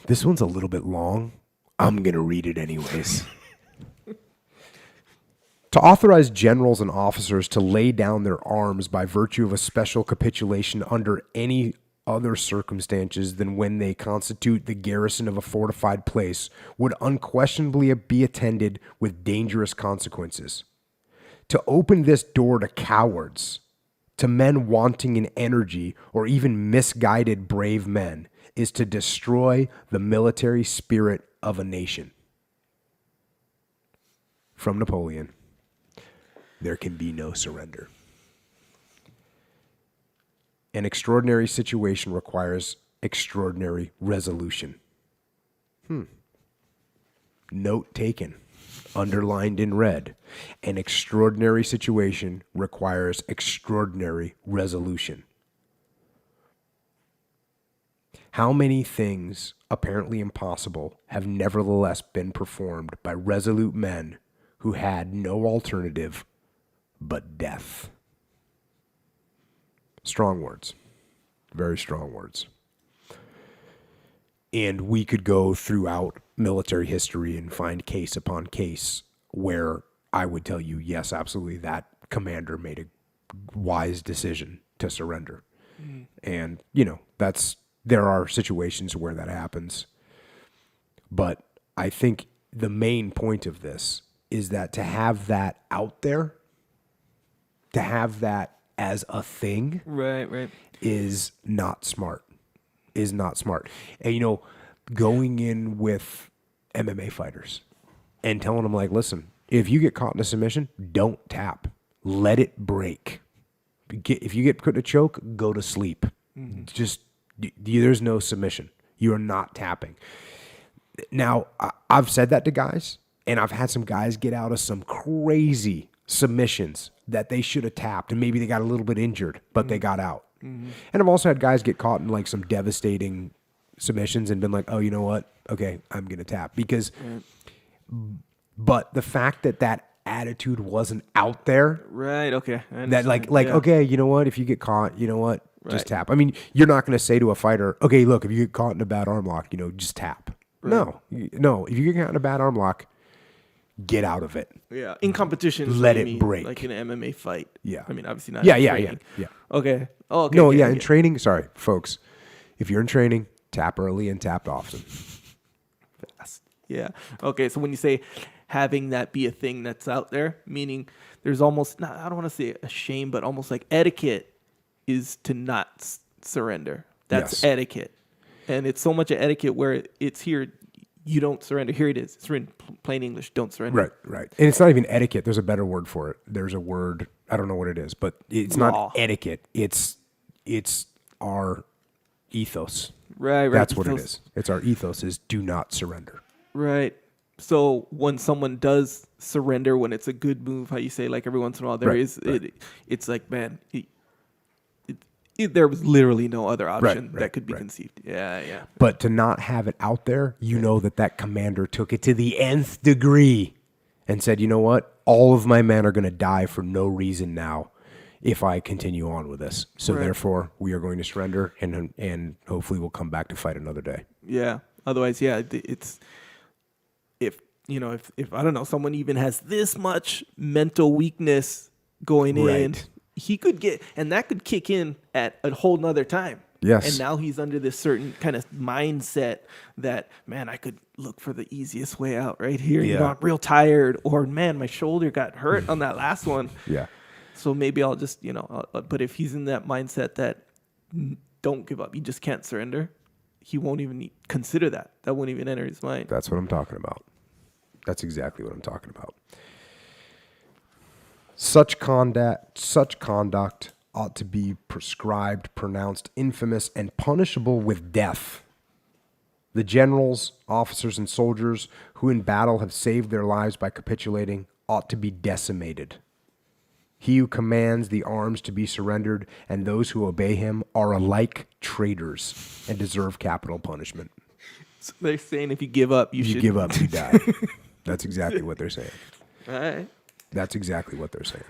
This one's a little bit long. I'm going to read it anyways. To authorize generals and officers to lay down their arms by virtue of a special capitulation under any other circumstances than when they constitute the garrison of a fortified place would unquestionably be attended with dangerous consequences. To open this door to cowards, to men wanting in energy or even misguided brave men, is to destroy the military spirit of a nation. From Napoleon, there can be no surrender. An extraordinary situation requires extraordinary resolution. Note taken, underlined in red. An extraordinary situation requires extraordinary resolution. How many things apparently impossible have nevertheless been performed by resolute men who had no alternative but death? Strong words. Very strong words. And we could go throughout military history and find case upon case where I would tell you, yes, absolutely, that commander made a wise decision to surrender. And, there are situations where that happens. But I think the main point of this is that to have that out there, to have that as a thing, right, is not smart. And, going in with MMA fighters and telling them, like, listen, if you get caught in a submission, don't tap. Let it break. If you get put in a choke, go to sleep. Just, there's no submission. You are not tapping. Now, I've said that to guys, and I've had some guys get out of some crazy submissions that they should have tapped, and maybe they got a little bit injured, but they got out. And I've also had guys get caught in like some devastating submissions and been like, oh, you know what? Okay, I'm going to tap. Because, but the fact that attitude wasn't out there. Right, okay. That okay, you know what? If you get caught, you know what? Just tap. I mean, you're not going to say to a fighter, okay, look, if you get caught in a bad arm lock, just tap. Right. No. If you get caught in a bad arm lock, get out of it. Yeah. In competition, let it break. Like in an MMA fight. Yeah. I mean, obviously not. Yeah. Okay. Oh, okay. No, okay, yeah. okay. In training, sorry, folks. If you're in training, tap early and tap often. Fast. Yeah. Okay. So when you say having that be a thing that's out there, meaning there's almost, I don't want to say a shame, but almost like etiquette is to not surrender. That's etiquette. And it's so much of etiquette where it's here, you don't surrender. Here it is. It's written plain English, don't surrender. Right. And it's not even etiquette. There's a better word for it. There's a word, I don't know what it is, but it's not etiquette. It's our ethos. Right. That's what it is. It's our ethos is do not surrender. Right. So when someone does surrender, when it's a good move, how you say, like every once in a while, it's like, man, there was literally no other option that could be conceived. Yeah. But to not have it out there, that commander took it to the nth degree and said, you know what? All of my men are going to die for no reason now if I continue on with this. So therefore, we are going to surrender and hopefully we'll come back to fight another day. Yeah. Otherwise, it's if I don't know, someone even has this much mental weakness going in, he could get, and that could kick in at a whole nother time. Yes. And now he's under this certain kind of mindset that, man, I could look for the easiest way out right here. Yeah. I'm real tired, or man, my shoulder got hurt on that last one. Yeah. So maybe I'll just, but if he's in that mindset that don't give up, you just can't surrender, he won't even consider that. That won't even enter his mind. That's what I'm talking about. That's exactly what I'm talking about. Such conduct ought to be prescribed, pronounced infamous, and punishable with death. The generals, officers, and soldiers who in battle have saved their lives by capitulating ought to be decimated. He who commands the arms to be surrendered and those who obey him are alike traitors and deserve capital punishment. So they're saying if you give up, you should give up, you die. That's exactly what they're saying. All right. That's exactly what they're saying.